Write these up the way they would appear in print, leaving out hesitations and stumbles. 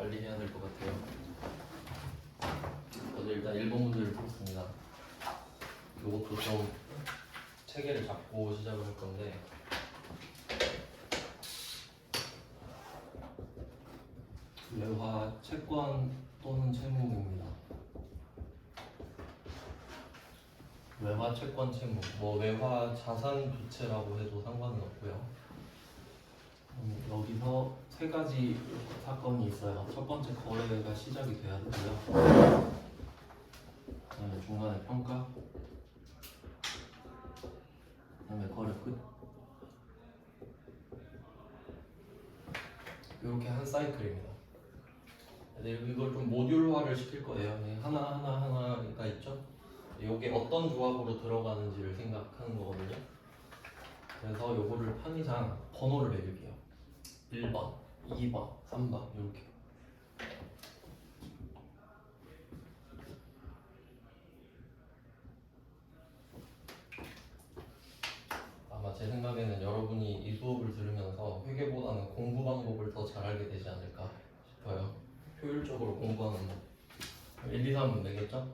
빨리 해야 될 것 같아요. 어제 일단 1번 문제를 풀었습니다. 이것도 좀 체계를 잡고 시작을 할 건데 외화 채권 또는 채무입니다. 외화 채권 채무, 뭐 외화 자산 부채라고 해도 상관은 없고요. 여기서 세 가지 사건이 있어요. 첫 번째 거래가 시작이 돼야 되고요. 그다음에 중간에 평가, 그다음에 거래 끝. 이렇게 한 사이클입니다. 근데 이걸 좀 모듈화를 시킬 거예요. 하나가 있죠. 이게 어떤 조합으로 들어가는지를 생각하는 거거든요. 그래서 요거를 편의상 번호를 매길게요. 1번, 2번, 3번 이렇게. 아마 제 생각에는 여러분이 이 수업을 들으면서 회계보다는 공부 방법을 더 잘 알게 되지 않을까 싶어요. 효율적으로 공부하는 법. 1, 2, 3은 되겠죠?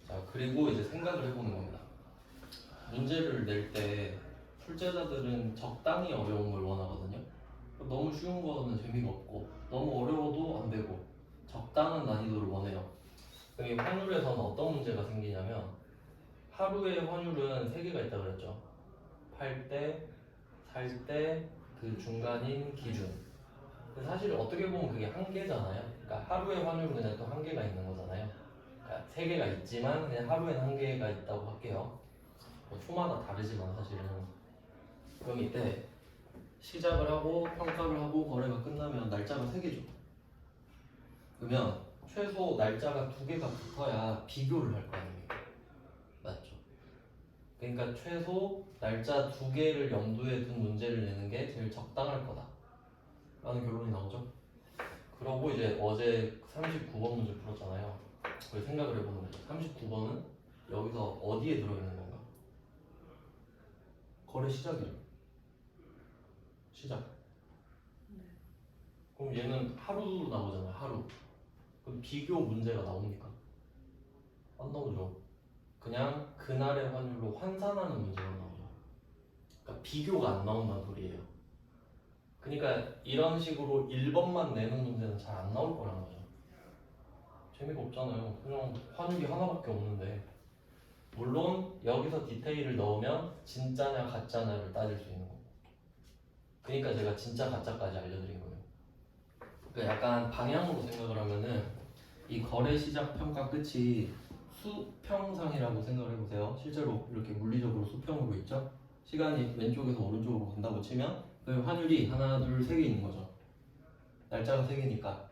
자, 그리고 이제 생각을 해보는 겁니다. 문제를 낼 때 출제자들은 적당히 어려운 걸 원하거든요. 너무 쉬운 거는 재미가 없고 너무 어려워도 안 되고 적당한 난이도를 원해요. 그럼 이 환율에서는 어떤 문제가 생기냐면 하루의 환율은 3개가 있다고 그랬죠. 팔 때, 살 때, 그 중간인 기준. 근데 사실 어떻게 보면 그게 한계잖아요. 그러니까 하루의 환율은 그냥 또 한계가 있는 거잖아요. 그러니까 3개가 있지만 그냥 하루엔 한계가 있다고 할게요. 뭐 초마다 다르지만 사실은. 그럼 이때 시작을 하고 평가를 하고 거래가 끝나면 날짜가 3개죠. 그러면 최소 날짜가 2개가 붙어야 비교를 할 거 아닙니까? 맞죠? 그러니까 최소 날짜 2개를 염두에 둔 문제를 내는 게 제일 적당할 거다 라는 결론이 나오죠. 그러고 이제 어제 39번 문제 풀었잖아요. 그걸 생각을 해보는 거죠. 39번은 여기서 어디에 들어있는 건가? 거래 시작이죠. 시작. 그럼 얘는 하루 나오잖아요. 하루. 그럼 비교 문제가 나옵니까? 안 나오죠. 그냥 그날의 환율로 환산하는 문제만 나오죠. 그러니까 비교가 안 나온다는 소리예요. 그러니까 이런 식으로 1번만 내는 문제는 잘 안 나올 거란 거죠. 재미가 없잖아요. 그냥 환율이 하나밖에 없는데. 물론 여기서 디테일을 넣으면 진짜냐 가짜냐를 따질 수 있는 거고. 그러니까 제가 진짜 가짜까지 알려드린 거예요. 그러니까 약간 방향으로 생각을 하면은 이 거래 시작 평가 끝이 수평상이라고 생각을 해보세요. 실제로 이렇게 물리적으로 수평으로 있죠. 시간이 왼쪽에서 오른쪽으로 간다고 치면 그 환율이 하나, 둘, 세 개 있는 거죠. 날짜가 3개니까.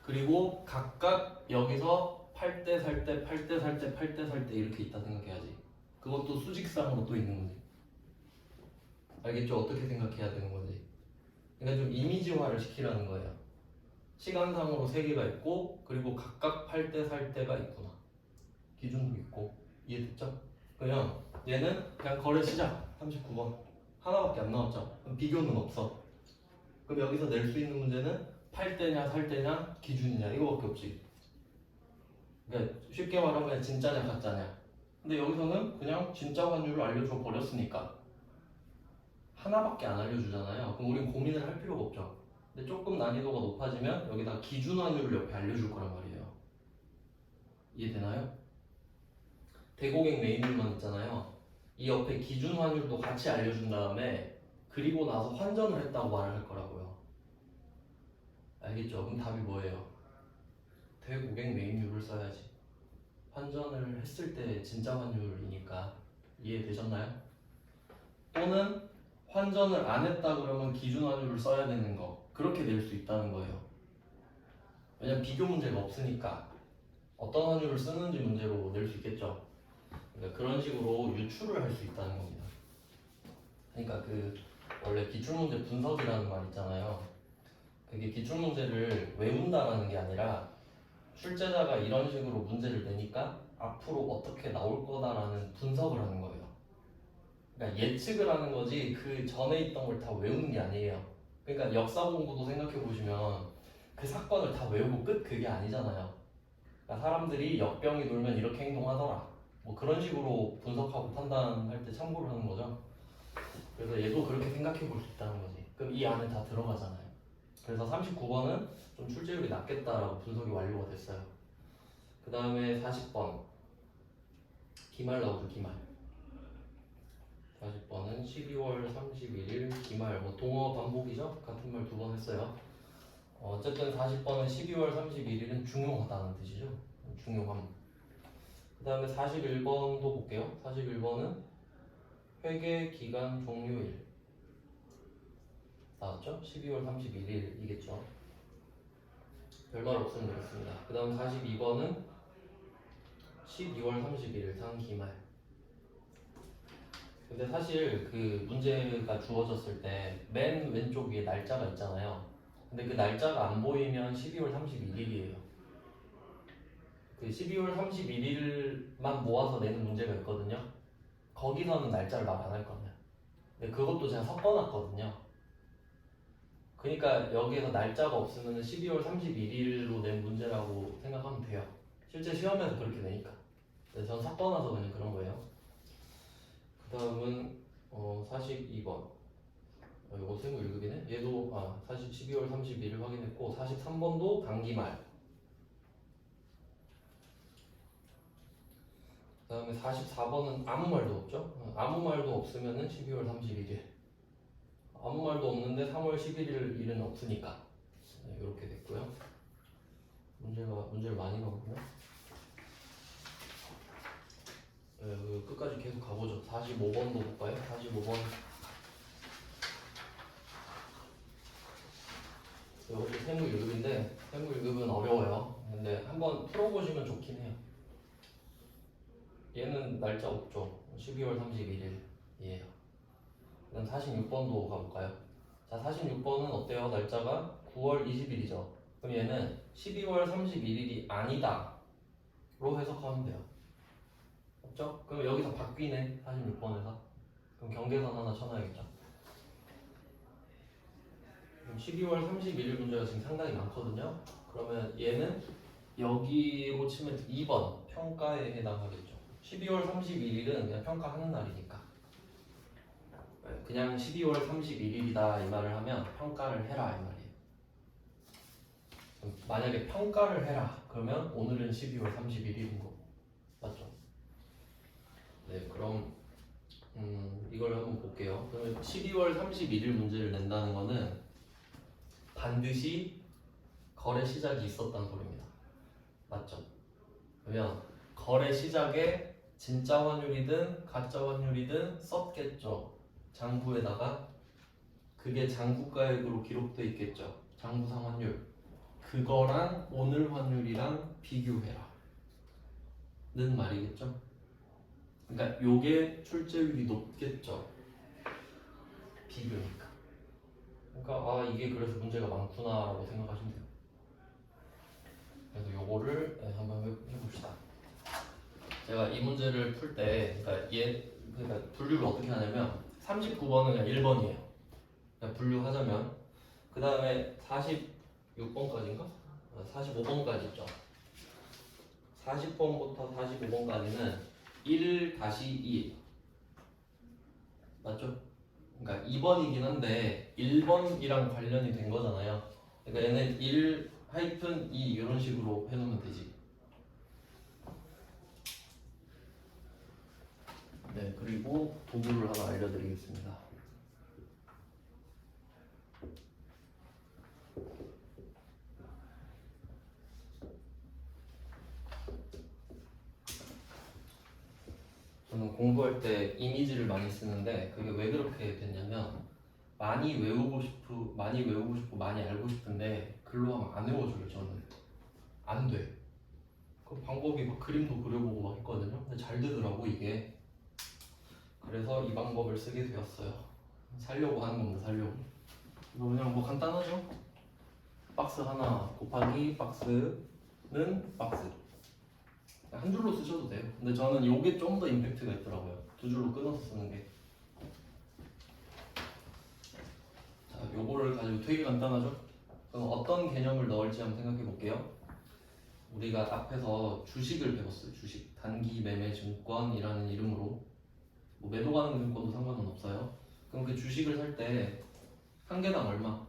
그리고 각각 여기서 팔 때, 살 때, 팔 때, 살 때, 팔 때, 살 때 이렇게 있다 생각해야지. 그것도 수직상으로 또 있는 거지. 알겠죠? 어떻게 생각해야 되는 거지. 그러니까 좀 이미지화를 시키라는 거예요. 시간상으로 3개가 있고 그리고 각각 팔 때, 살 때가 있구나. 기준도 있고. 이해됐죠? 그냥 얘는 그냥 거래 시작 39번 하나밖에 안 나왔죠. 그럼 비교는 없어. 그럼 여기서 낼 수 있는 문제는 팔 때냐 살 때냐 기준이냐 이거밖에 없지. 그러니까 쉽게 말하면 그냥 진짜냐 가짜냐. 근데 여기서는 그냥 진짜 환율을 알려줘 버렸으니까 하나밖에 안 알려주잖아요. 그럼 우린 고민을 할 필요가 없죠. 근데 조금 난이도가 높아지면 여기다 기준 환율을 옆에 알려줄 거란 말이에요. 이해되나요? 대고객 메인율만 있잖아요. 이 옆에 기준 환율도 같이 알려준 다음에 그리고 나서 환전을 했다고 말을 할 거라고요. 알겠죠? 그럼 답이 뭐예요? 대고객 메인율을 써야지. 환전을 했을 때 진짜 환율이니까. 이해되셨나요? 또는 환전을 안 했다 그러면 기준 환율을 써야 되는 거. 그렇게 낼 수 있다는 거예요. 왜냐면 비교 문제가 없으니까 어떤 환율을 쓰는지 문제로 낼 수 있겠죠. 그러니까 그런 식으로 유추를 할 수 있다는 겁니다. 그러니까 그 원래 기출문제 분석이라는 말 있잖아요. 그게 기출문제를 외운다라는 게 아니라 출제자가 이런 식으로 문제를 내니까 앞으로 어떻게 나올 거다라는 분석을 하는 거예요. 그러니까 예측을 하는 거지 그 전에 있던 걸 다 외우는 게 아니에요. 그러니까 역사 공부도 생각해 보시면 그 사건을 다 외우고 끝 그게 아니잖아요. 그러니까 사람들이 역병이 돌면 이렇게 행동하더라. 뭐 그런 식으로 분석하고 판단할 때 참고를 하는 거죠. 그래서 얘도 그렇게 생각해 볼 수 있다는 거지. 그럼 이 안에 다 들어가잖아요. 그래서 39번은 좀 출제율이 낮겠다라고 분석이 완료가 됐어요. 그 다음에 40번 기말 나오죠. 기말. 40번은 12월 31일 기말. 뭐 동어 반복이죠. 같은 말 두 번 했어요. 어쨌든 40번은 12월 31일은 중요하다는 뜻이죠. 중요함. 그 다음에 41번도 볼게요. 41번은 회계 기간 종료일 나왔죠? 12월 31일이겠죠. 별말 없으면 되겠습니다. 그 다음 42번은 12월 31일 단기말. 근데 사실 그 문제가 주어졌을 때 맨 왼쪽 위에 날짜가 있잖아요. 근데 그 날짜가 안 보이면 12월 31일이에요. 그 12월 31일만 모아서 내는 문제가 있거든요. 거기서는 날짜를 말 안 할 거예요. 근데 그것도 제가 섞어놨거든요. 그러니까 여기에서 날짜가 없으면 12월 31일로 낸 문제라고 생각하면 돼요. 실제 시험에서 그렇게 내니까. 전 섞어놔서 그냥 그런 거예요. 그 다음은 42번. 이거 세무 1급이네? 얘도 사실 12월 31일 확인했고 43번도 단기말. 그 다음에 44번은 아무 말도 없죠? 아무 말도 없으면은 12월 31일. 아무 말도 없는데 3월 11일 일은 없으니까. 이렇게 됐고요. 문제를 많이 넣었고요. 끝까지 계속 가보죠. 45번도 볼까요? 45번. 이것도 세무 1급인데 세무 1급은 어려워요. 근데 한번 풀어보시면 좋긴 해요. 얘는 날짜 없죠. 12월 31일이에요. 그다음 46번도 가볼까요? 자, 46번은 어때요? 날짜가 9월 20일이죠. 그럼 얘는 12월 31일이 아니다 로 해석하면 돼요. 맞죠? 그럼 여기서 바뀌네. 46번에서. 그럼 경계선 하나 쳐놔야겠죠. 그럼 12월 31일 문제가 지금 상당히 많거든요. 그러면 얘는 여기로 치면 2번 평가에 해당하겠죠. 12월 31일은 그냥 평가하는 날이니까. 그냥 12월 31일이다 이 말을 하면 평가를 해라 이 말이에요. 만약에 평가를 해라 그러면 오늘은 12월 31일인 거고. 맞죠? 네, 그럼 이걸 한번 볼게요. 그러면 12월 31일 문제를 낸다는 거는 반드시 거래 시작이 있었다는 소리입니다. 맞죠? 그러면 거래 시작에 진짜 환율이든 가짜 환율이든 썼겠죠. 장부에다가 그게 장부가액으로 기록돼 있겠죠. 장부상 환율. 그거랑 오늘 환율이랑 비교해라 는 말이겠죠. 그러니까 요게 출제율이 높겠죠. 비교니까. 그러니까 이게 그래서 문제가 많구나 라고 생각하시면 돼요. 그래서 요거를 한번 해봅시다. 제가 이 문제를 풀 때 그러니까 분류를 어떻게 하냐면 39번은 그냥 1번이에요. 그냥 분류하자면 그 다음에 46번까지인가? 45번까지 있죠. 40번부터 45번까지는 1-2 맞죠? 그러니까 2번이긴 한데 1번이랑 관련이 된 거잖아요. 그러니까 얘는 1-2 이런 식으로 해놓으면 되지. 네, 그리고 도구를 하나 알려드리겠습니다. 저는 공부할 때 이미지를 많이 쓰는데 그게 왜 그렇게 됐냐면 많이 외우고 싶고 많이 알고 싶은데 글로 하면 안 외워줘요. 저는 안 돼. 그 방법이 막 그림도 그려보고 막 했거든요. 근데 잘 되더라고 이게. 그래서 이 방법을 쓰게 되었어요. 살려고 하는 겁니다. 살려고. 이거 그냥 뭐 간단하죠? 박스 하나 곱하기 박스는 박스. 한 줄로 쓰셔도 돼요. 근데 저는 이게 좀 더 임팩트가 있더라고요. 두 줄로 끊어서 쓰는 게. 자, 요거를 가지고 되게 간단하죠? 그럼 어떤 개념을 넣을지 한번 생각해 볼게요. 우리가 앞에서 주식을 배웠어요. 주식. 단기 매매 증권이라는 이름으로. 뭐 매도 가능 증권도 상관은 없어요. 그럼 그 주식을 살 때 한 개당 얼마?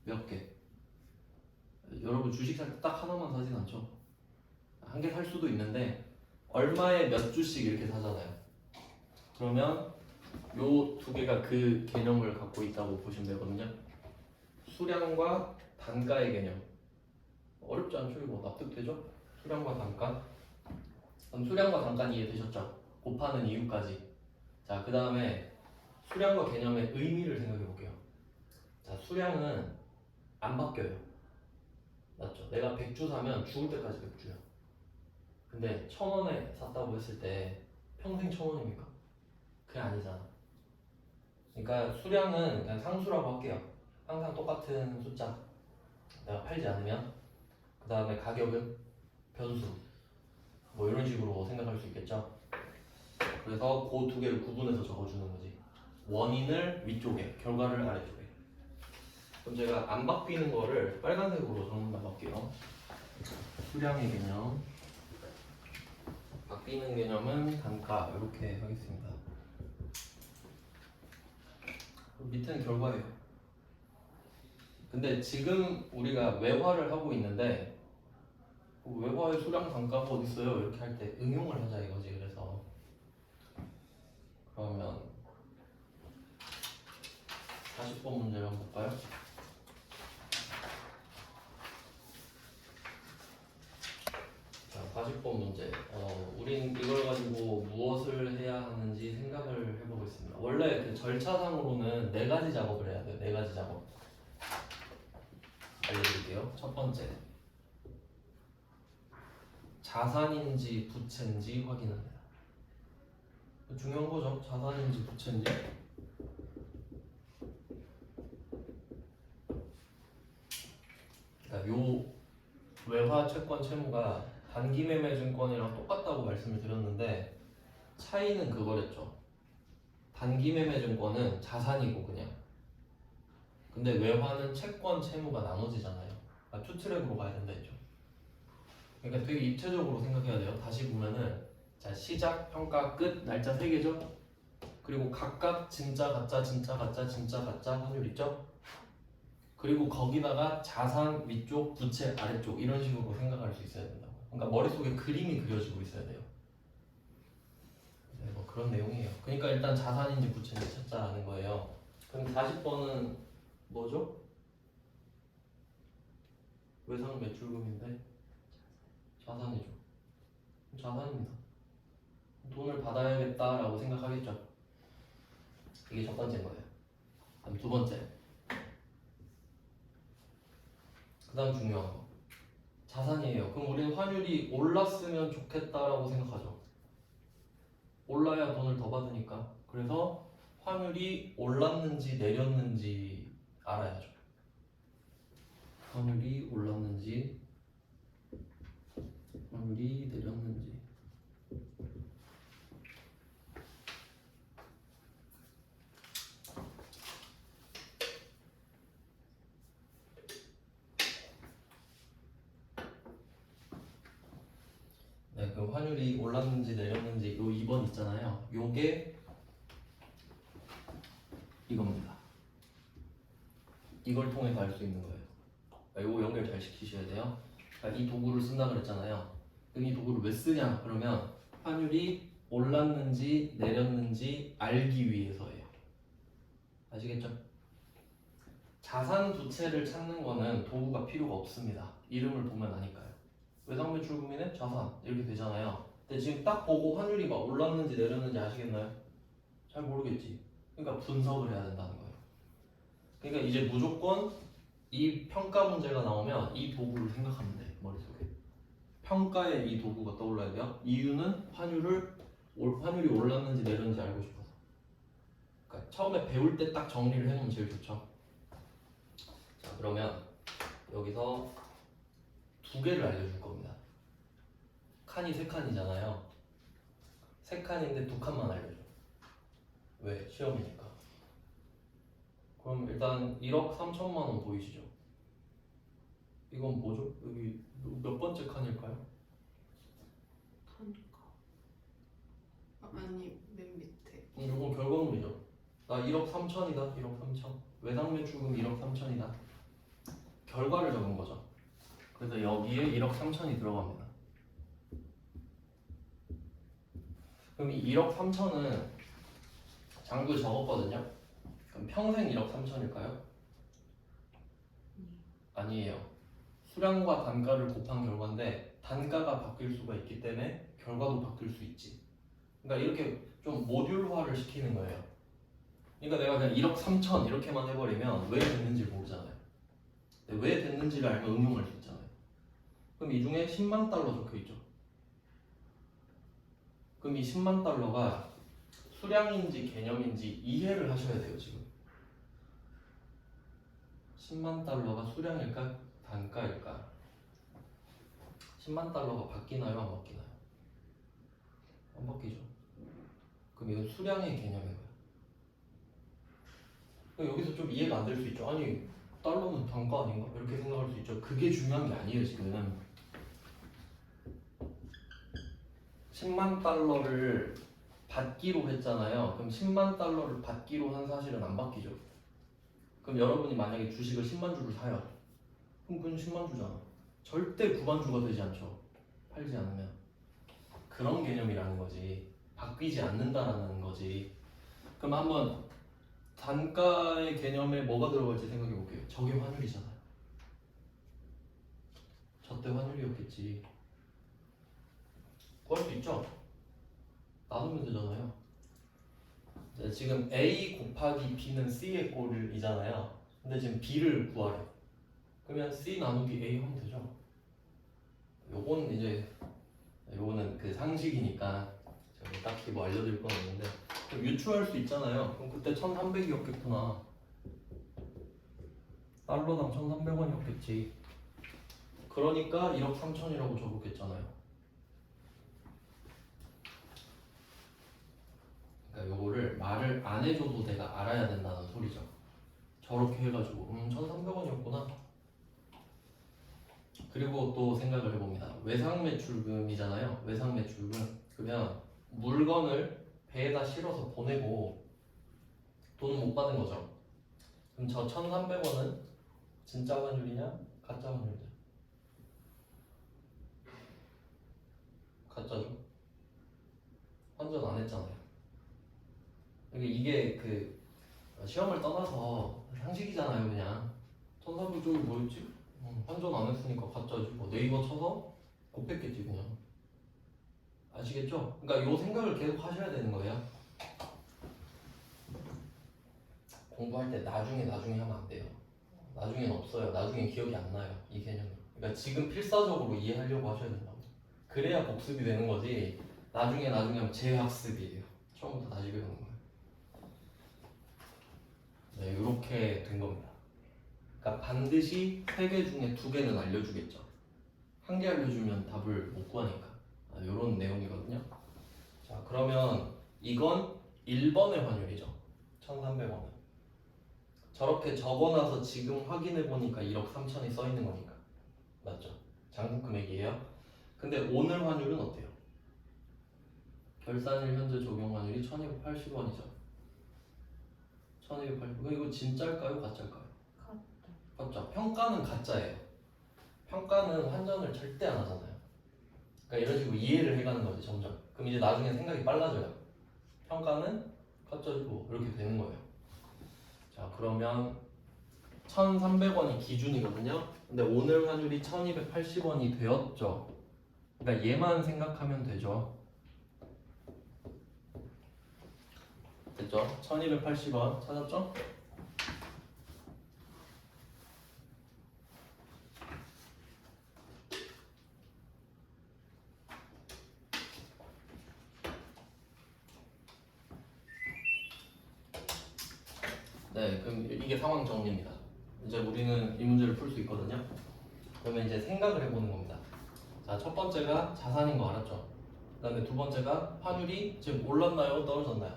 몇 개? 여러분 주식 살 때 딱 하나만 사진 않죠? 한 개 살 수도 있는데 얼마에 몇 주씩 이렇게 사잖아요. 그러면 요 두 개가 그 개념을 갖고 있다고 보시면 되거든요. 수량과 단가의 개념. 어렵지 않죠? 이거 납득되죠? 수량과 단가. 그럼 수량과 단가는 이해되셨죠? 곱하는 이유까지. 자, 그 다음에 수량과 개념의 의미를 생각해 볼게요. 자, 수량은 안 바뀌어요. 맞죠? 내가 100주 사면 죽을 때까지 100주야. 근데 1000원에 샀다고 했을 때 평생 1000원입니까? 그게 아니잖아. 그러니까 수량은 그냥 상수라고 할게요. 항상 똑같은 숫자. 내가 팔지 않으면. 그 다음에 가격은 변수. 뭐 이런 식으로 생각할 수 있겠죠. 그래서 그 두 개를 구분해서 적어주는 거지. 원인을 위쪽에, 결과를 아래쪽에. 그럼 제가 안 바뀌는 거를 빨간색으로 적는다 볼게요. 수량의 개념. 바뀌는 개념은 단가. 이렇게 하겠습니다. 밑에는 결과예요. 근데 지금 우리가 외화를 하고 있는데 외화의 수량 단가가 어디 있어요? 이렇게 할 때 응용을 하자 이거지. 그래서 그러면 40번 문제를 한번 볼까요? 자, 40번 문제. 우린 이걸 가지고 무엇을 해야 하는지 생각을 해보겠습니다. 원래 그 절차상으로는 네 가지 작업을 해야 돼요. 네 가지 작업. 알려드릴게요. 첫 번째. 자산인지 부채인지 확인합니다. 중요한 거죠. 자산인지 부채인지. 그러니까 요 외화 채권 채무가 단기 매매 증권이랑 똑같다고 말씀을 드렸는데 차이는 그거랬죠. 단기 매매 증권은 자산이고 그냥. 근데 외화는 채권 채무가 나머지잖아요. 그러니까 투 트랙으로 가야 된다 했죠. 그러니까 되게 입체적으로 생각해야 돼요. 다시 보면은 자, 시작, 평가, 끝 날짜 3개죠. 그리고 각각 진짜 가짜 진짜 가짜 진짜 가짜 확률 있죠. 그리고 거기다가 자산 위쪽, 부채 아래쪽 이런 식으로 생각할 수 있어야 된다고. 그러니까 머릿속에 그림이 그려지고 있어야 돼요. 네, 뭐 그런 내용이에요. 그러니까 일단 자산인지 부채인지 찾자라는 거예요. 그럼 40번은 뭐죠? 외상 매출금인데 자산이죠. 자산입니다. 돈을 받아야겠다라고 생각하겠죠. 이게 첫 번째인 거예요. 그다음 두 번째. 그다음 중요한 거. 자산이에요. 그럼 우리는 환율이 올랐으면 좋겠다라고 생각하죠. 올라야 돈을 더 받으니까. 그래서 환율이 올랐는지 내렸는지 알아야죠. 환율이 올랐는지 환율이 내렸는지. 네, 그 환율이 올랐는지 내렸는지 요 2번 있잖아요. 요게 이겁니다. 이걸 통해서 알 수 있는 거예요. 이거 연결 잘 시키셔야 돼요. 그러니까 이 도구를 쓴다 그랬잖아요. 그럼 이 도구를 왜 쓰냐? 그러면 환율이 올랐는지 내렸는지 알기 위해서예요. 아시겠죠? 자산 부채를 찾는 거는 도구가 필요가 없습니다. 이름을 보면 아니까요. 외상매출금이네? 자산 이렇게 되잖아요. 근데 지금 딱 보고 환율이 막 올랐는지 내렸는지 아시겠나요? 잘 모르겠지. 그러니까 분석을 해야 된다는 거예요. 그러니까 이제 무조건 이 평가 문제가 나오면 이 도구를 생각하면 돼. 머릿속에 평가에 이 도구가 떠올라야 돼요. 이유는 환율이 올랐는지 내렸는지 알고 싶어서. 그러니까 처음에 배울 때 딱 정리를 해놓으면 제일 좋죠. 자, 그러면 여기서 두 개를 알려줄 겁니다. 칸이 세 칸이잖아요. 세 칸인데 두 칸만 알려줘. 왜? 시험이니까. 그럼 일단 1억 3천만 원 보이시죠? 이건 뭐죠? 여기 몇 번째 칸일까요? 단가. 아니 맨 밑에. 이건 결과물이죠. 나 1억 3천이다. 1억 3천. 외상 매출금 1억 3천이다. 결과를 적은 거죠. 그래서 여기에 1억 3천이 들어갑니다. 그럼 이 1억 3천은 장부에 적었거든요. 그럼 평생 1억 3천일까요? 아니에요. 수량과 단가를 곱한 결과인데 단가가 바뀔 수가 있기 때문에 결과도 바뀔 수 있지. 그러니까 이렇게 좀 모듈화를 시키는 거예요. 그러니까 내가 그냥 1억 3천 이렇게만 해버리면 왜 됐는지 모르잖아요. 근데 왜 됐는지를 알면 응용할 수 있잖아요. 그럼 이 중에 10만 달러 적혀 있죠. 그럼 이 10만 달러가 수량인지 개념인지 이해를 하셔야 돼요. 지금 10만 달러가 수량일까 단가일까? 10만 달러가 바뀌나요 안 바뀌나요? 안 바뀌죠. 그럼 이건 수량의 개념인 거예요. 그럼 여기서 좀 이해가 안 될 수 있죠. 아니 달러는 단가 아닌가? 이렇게 생각할 수 있죠. 그게 중요한 게 아니에요. 지금 10만 달러를 받기로 했잖아요. 그럼 10만 달러를 받기로 한 사실은 안 바뀌죠. 그럼 여러분이 만약에 주식을 10만 주를 사요. 그럼 그건 10만 주잖아. 절대 9만 주가 되지 않죠. 팔지 않으면. 그런 개념이라는 거지. 바뀌지 않는다라는 거지. 그럼 한번 단가의 개념에 뭐가 들어갈지 생각해 볼게요. 저게 환율이잖아요. 저때 환율이었겠지. 구할 수 있죠? 나누면 되잖아요. 네, 지금 A 곱하기 B는 C의 꼴이잖아요. 근데 지금 B를 구하래. 그러면 C 나누기 A 하면 되죠. 요건 이제 요거는 그 상식이니까 제가 딱히 뭐 알려드릴 건 없는데 그럼 유추할 수 있잖아요. 그럼 그때 1,300이었겠구나. 달러당 1,300원이었겠지. 그러니까 1억 3천이라고 적었겠잖아요. 그러니까 요거를 말을 안 해줘도 내가 알아야 된다는 소리죠. 저렇게 해가지고 1,300원이었구나. 그리고 또 생각을 해봅니다. 외상 매출금이잖아요. 외상 매출금. 그러면 물건을 배에다 실어서 보내고 돈은 못 받은 거죠. 그럼 저 1,300원은 진짜 환율이냐? 가짜 환율이냐? 가짜죠. 환전 안 했잖아요. 그러니까 이게 그 시험을 떠나서 상식이잖아요. 그냥 1,300쪽이 뭐였지? 환전 안 했으니까 가짜지. 뭐 네이버 쳐서 곱했겠지 그냥. 아시겠죠? 그러니까 요 생각을 계속 하셔야 되는 거예요. 공부할 때 나중에 하면 안 돼요. 나중엔 없어요. 나중엔 기억이 안 나요. 이 개념이. 그러니까 지금 필사적으로 이해하려고 하셔야 된다고. 그래야 복습이 되는 거지. 나중에 하면 재학습이에요. 처음부터 다시 배우는 거예요. 네, 이렇게 된 겁니다. 그러니까 반드시 3개 중에 2개는 알려주겠죠. 1개 알려주면 답을 못 구하니까. 이런 내용이거든요. 자, 그러면 이건 1번의 환율이죠. 1,300원은. 저렇게 적어놔서 지금 확인해 보니까 1억 3천이 써 있는 거니까. 맞죠? 장부 금액이에요. 근데 오늘 환율은 어때요? 결산일 현재 적용 환율이 1,280원이죠. 1,280원. 이거 진짜일까요? 가짜일까요? 가짜. 평가는 가짜예요. 평가는 환전을 절대 안 하잖아요. 그러니까 이런 식으로 이해를 해가는 거지 점점. 그럼 이제 나중에 생각이 빨라져요. 평가는 가짜고 이렇게 되는 거예요. 자, 그러면 1,300원이 기준이거든요. 근데 오늘 환율이 1,280원이 되었죠. 그러니까 얘만 생각하면 되죠. 됐죠? 1,280원 찾았죠? 네, 그럼 이게 상황 정리입니다. 이제 우리는 이 문제를 풀 수 있거든요. 그러면 이제 생각을 해보는 겁니다. 자, 첫 번째가 자산인 거 알았죠? 그 다음에 두 번째가 환율이 지금 올랐나요? 떨어졌나요?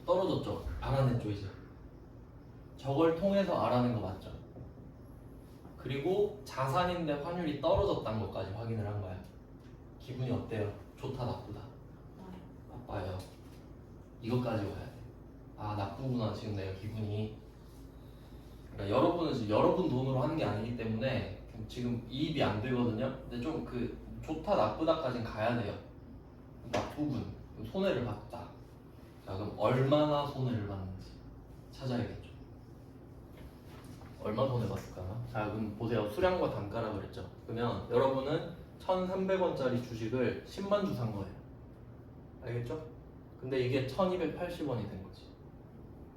떨어졌죠? 알아냈죠 이제. 저걸 통해서 알아낸 거 맞죠? 그리고 자산인데 환율이 떨어졌다는 것까지 확인을 한 거야. 기분이 어때요? 좋다 나쁘다? 나빠요. 이것까지 와야 돼. 아 나쁘구나 지금 내가 기분이. 그러니까 여러분은 지금 여러분 돈으로 하는 게 아니기 때문에 지금 이입이 안 되거든요. 근데 좀 그 좋다 나쁘다까지는 가야 돼요. 나쁘군. 그럼 손해를 봤다. 자 그럼 얼마나 손해를 봤는지 찾아야겠죠. 얼마 손해 봤을까? 자 그럼 보세요. 수량과 단가라 그랬죠. 그러면 여러분은 1,300원짜리 주식을 10만 주 산 거예요. 알겠죠? 근데 이게 1,280원이 된 거지.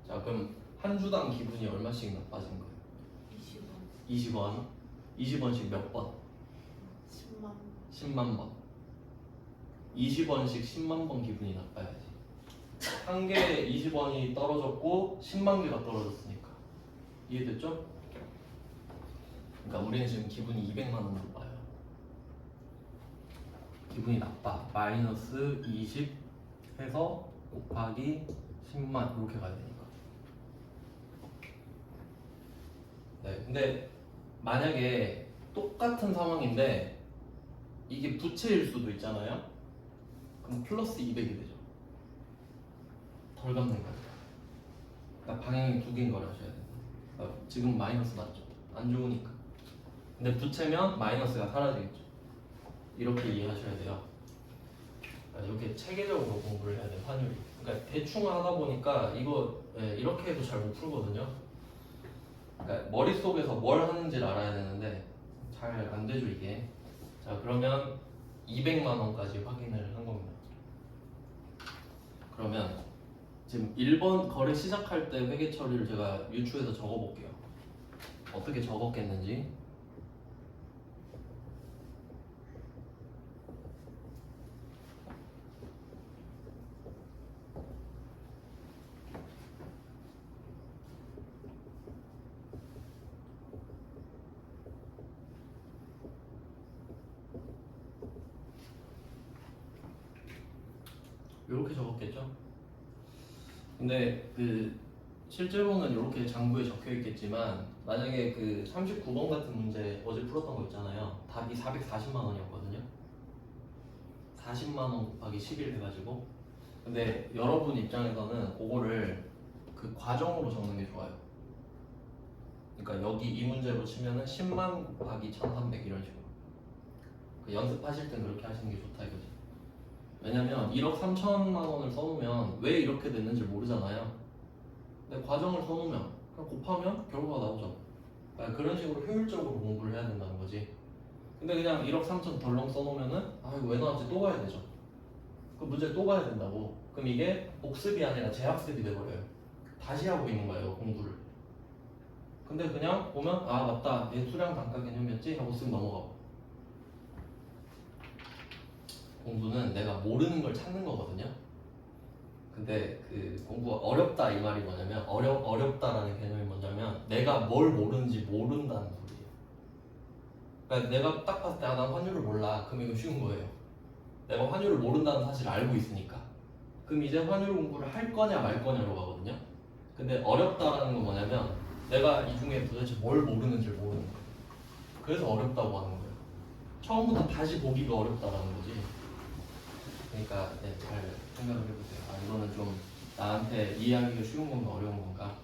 자 그럼 한 주당 기분이 얼마씩 나빠진 거예요? 20원. 20원씩 몇 번? 10만 번. 20원씩 10만 번 기분이 나빠야지. 한 개에 20원이 떨어졌고 10만 개가 떨어졌으니까. 이해됐죠? 그러니까 우리는 지금 기분이 200만 원 나빠요. 기분이 나빠. 마이너스 20 해서 곱하기 10만 이렇게 가야 되니까. 네, 근데 만약에 똑같은 상황인데 이게 부채일 수도 있잖아요. 그럼 플러스 200이 되죠. 덜 갚는 거예요. 그러니까 방향이 두 개인 걸 아셔야 돼요. 그러니까 지금 마이너스 맞죠? 안 좋으니까. 근데 부채면 마이너스가 사라지겠죠. 이렇게 이해하셔야 돼요. 이렇게 체계적으로 공부를 해야 돼요. 환율이. 그러니까 대충 하다 보니까 이거 이렇게 해도 잘 못 풀거든요. 그러니까 머릿속에서 뭘 하는지를 알아야 되는데 잘 안 되죠 이게. 자 그러면 200만 원까지 확인을 한 겁니다. 그러면 지금 1번 거래 시작할 때 회계 처리를 제가 유추해서 적어볼게요. 어떻게 적었겠는지. 이렇게 적었겠죠? 근데 그 실제로는 이렇게 장부에 적혀 있겠지만 만약에 그 39번 같은 문제 어제 풀었던 거 있잖아요. 답이 440만 원이었거든요. 40만 원 곱하기 11 해가지고. 근데 여러분 입장에서는 그거를 그 과정으로 적는 게 좋아요. 그러니까 여기 이 문제로 치면은 10만 곱하기 1300 이런 식으로. 그 연습하실 땐 그렇게 하시는 게 좋다 이거지. 왜냐면 1억 3천만 원을 써놓으면 왜 이렇게 됐는지 모르잖아요. 근데 과정을 써놓으면 그냥 곱하면 결과가 나오죠. 그러니까 그런 식으로 효율적으로 공부를 해야 된다는 거지. 근데 그냥 1억 3천 덜렁 써놓으면은 아 이거 왜 나왔지 또 가야 되죠. 그 문제 또 가야 된다고. 그럼 이게 복습이 아니라 재학습이 돼버려요. 다시 하고 있는 거예요 공부를. 근데 그냥 보면 아 맞다 얘 수량 단가 개념이었지 하고 쓱 넘어가고. 공부는 내가 모르는 걸 찾는 거거든요. 근데 그 공부가 어렵다 이 말이 뭐냐면 어렵다라는 개념이 뭐냐면 내가 뭘 모르는지 모른다는 소리예요. 그러니까 내가 딱 봤을 때 아 난 환율을 몰라. 그럼 이거 쉬운 거예요. 내가 환율을 모른다는 사실을 알고 있으니까. 그럼 이제 환율 공부를 할 거냐 말 거냐로 가거든요. 근데 어렵다라는 건 뭐냐면 내가 이 중에 도대체 뭘 모르는지 모르는 거예요. 그래서 어렵다고 하는 거예요. 처음부터 다시 보기가 어렵다라는 거지. 그러니까 네, 잘 생각을 해보세요. 아 이거는 좀 나한테 이해하기가 쉬운 건가 어려운 건가.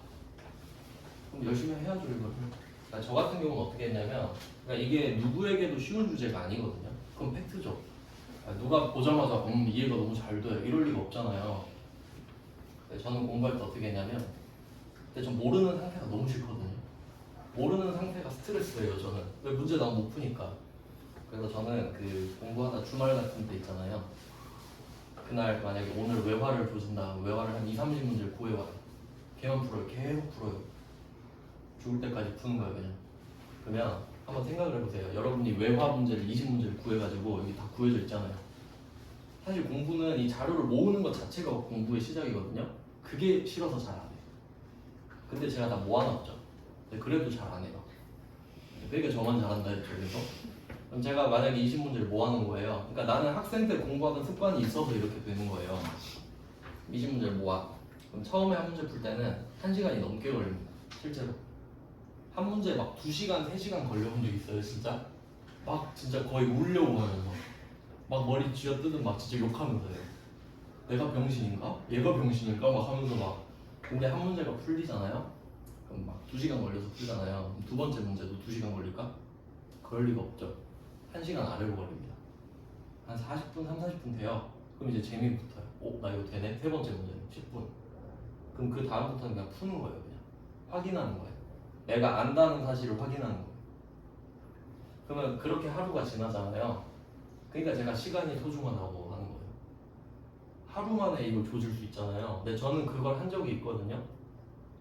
그럼 열심히 해야죠 이거를. 그러니까 저 같은 경우는 어떻게 했냐면 그러니까 이게 누구에게도 쉬운 주제가 아니거든요. 그건 팩트죠. 그러니까 누가 보자마자 이해가 너무 잘 돼요 이럴 리가 없잖아요. 저는 공부할 때 어떻게 했냐면 근데 전 모르는 상태가 너무 싫거든요. 모르는 상태가 스트레스예요 저는. 왜 문제 나오면 못 푸니까. 그래서 저는 그 공부하다 주말 같은 때 있잖아요. 그날 만약에 오늘 외화를 조진다 외화를 한 2, 30문제를 구해와요. 걔만 풀어요. 계속 풀어요. 죽을 때까지 푸는 거예요 그냥. 그러면 한번 생각을 해보세요. 여러분이 외화 문제를 20문제를 구해가지고 여기 다 구해져 있잖아요. 사실 공부는 이 자료를 모으는 것 자체가 공부의 시작이거든요. 그게 싫어서 잘 안 해요. 근데 제가 다 모아놨죠. 근데 그래도 잘 안 해요. 그러니까 저만 잘한다 했죠. 그래서 그럼 제가 만약에 20문제를 모아놓은 거예요. 그러니까 나는 학생 때 공부하던 습관이 있어서 이렇게 되는 거예요. 20문제를 모아. 그럼 처음에 한 문제 풀 때는 1시간이 넘게 걸립니다. 실제로. 한 문제 막 2시간, 3시간 걸려본 적 있어요 진짜? 막 진짜 거의 울려고 하면서 막 머리 쥐어뜯은 막 진짜 욕하면서요. 내가 병신인가? 얘가 병신인가? 막 하면서 막. 근데 한 문제가 풀리잖아요? 그럼 막 2시간 걸려서 풀잖아요. 그럼 두 번째 문제도 2시간 걸릴까? 그럴 리가 없죠. 1시간 아래로 걸립니다. 한 40분, 30, 40분 돼요. 그럼 이제 재미 붙어요. 나 이거 되네? 세 번째 문제는 10분. 그럼 그 다음부터는 그냥 푸는 거예요. 그냥 확인하는 거예요. 내가 안다는 사실을 확인하는 거예요. 그러면 그렇게 하루가 지나잖아요. 그러니까 제가 시간이 소중하다고 하는 거예요. 하루 만에 이걸 조질 수 있잖아요. 근데 저는 그걸 한 적이 있거든요.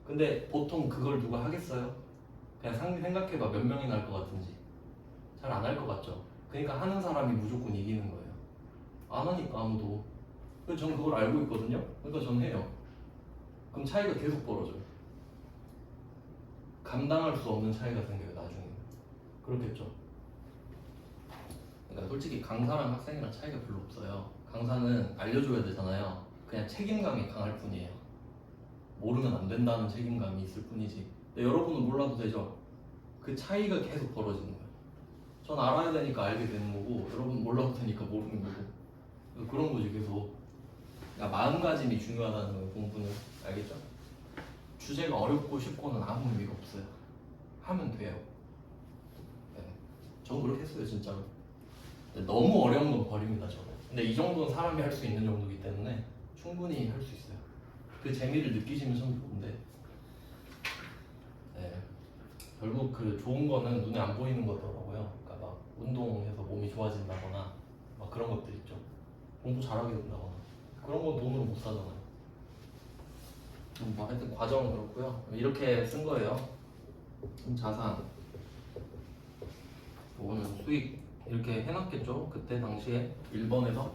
근데 보통 그걸 누가 하겠어요? 그냥 생각해봐 몇 명이 날 것 같은지. 잘 안 할 것 같죠? 그러니까 하는 사람이 무조건 이기는 거예요. 안 하니까 아무도. 그래서 전 그걸 알고 있거든요. 그러니까 전 해요. 그럼 차이가 계속 벌어져요. 감당할 수 없는 차이가 생겨요 나중에. 그렇겠죠? 그러니까 솔직히 강사랑 학생이랑 차이가 별로 없어요. 강사는 알려줘야 되잖아요. 그냥 책임감이 강할 뿐이에요. 모르면 안 된다는 책임감이 있을 뿐이지. 근데 여러분은 몰라도 되죠? 그 차이가 계속 벌어지는 거예요. 전 알아야 되니까 알게 되는 거고 여러분 몰라도 되니까 모르는 거고 그런 거지 계속. 그러니까 마음가짐이 중요하다는 거예요. 공부는. 알겠죠? 주제가 어렵고 쉽고는 아무 의미가 없어요. 하면 돼요. 네. 전 그렇게 했어요 진짜로. 너무 어려운 건 버립니다 저는. 근데 이 정도는 사람이 할 수 있는 정도이기 때문에 충분히 할 수 있어요. 그 재미를 느끼시면 참 좋은데 네. 결국 그 좋은 거는 눈에 안 보이는 거더라고요. 그러니까 막 운동해서 몸이 좋아진다거나 막 그런 것들 있죠. 공부 잘하게 된다거나 그런 건 돈으로 못 사잖아요. 뭐 하여튼 과정은 그렇고요. 이렇게 쓴 거예요. 자산 오늘 수익 이렇게 해놨겠죠. 그때 당시에 1번에서.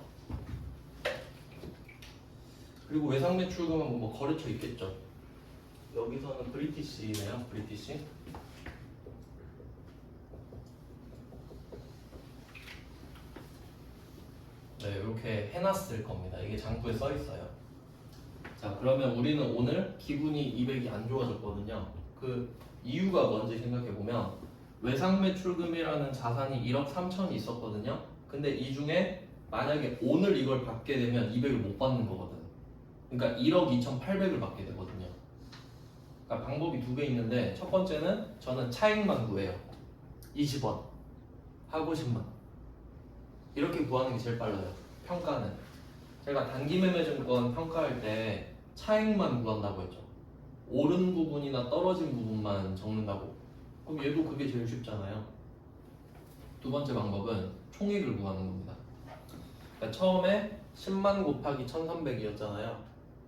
그리고 외상 매출금은 뭐 거래처 있겠죠. 여기서는 브리티시네요. 브리티시. 네, 이렇게 해놨을 겁니다. 이게 장부에 써 있어요. 자, 그러면 우리는 오늘 기분이 200이 안 좋아졌거든요. 그 이유가 뭔지 생각해보면 외상 매출금이라는 자산이 1억 3천이 있었거든요. 근데 이 중에 만약에 오늘 이걸 받게 되면 200을 못 받는 거거든. 그러니까 1억 2,800을 받게 되거든요. 그러니까 방법이 두 개 있는데 첫 번째는 저는 차익만 구해요. 20원 하고 10만 이렇게 구하는 게 제일 빨라요. 평가는 제가 단기매매증권 평가할 때 차익만 구한다고 했죠. 오른 부분이나 떨어진 부분만 적는다고. 그럼 얘도 그게 제일 쉽잖아요. 두 번째 방법은 총액을 구하는 겁니다. 그러니까 처음에 10만 곱하기 1300이었잖아요.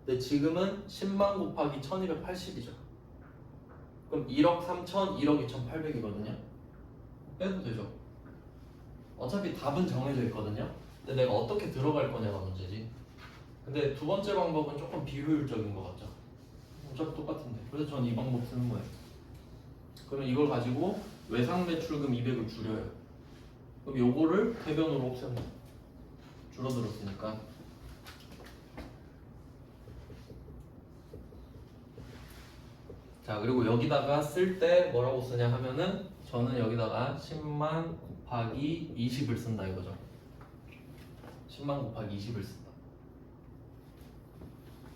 근데 지금은 10만 곱하기 1280이죠. 그럼 1억 3천, 1억 2,800이거든요. 빼도 되죠. 어차피 답은 정해져 있거든요. 근데 내가 어떻게 들어갈 거냐가 문제지. 근데 두 번째 방법은 조금 비효율적인 것 같죠. 어차피 똑같은데. 그래서 전 이 방법 쓰는 거예요. 그러면 이걸 가지고 외상 매출금 200을 줄여요. 그럼 요거를 대변으로 없앱니다. 줄어들었으니까. 자, 그리고 여기다가 쓸 때 뭐라고 쓰냐 하면은 저는 여기다가 10만 곱하기 20을 쓴다 이거죠. 10만 곱하기 20을 쓴다.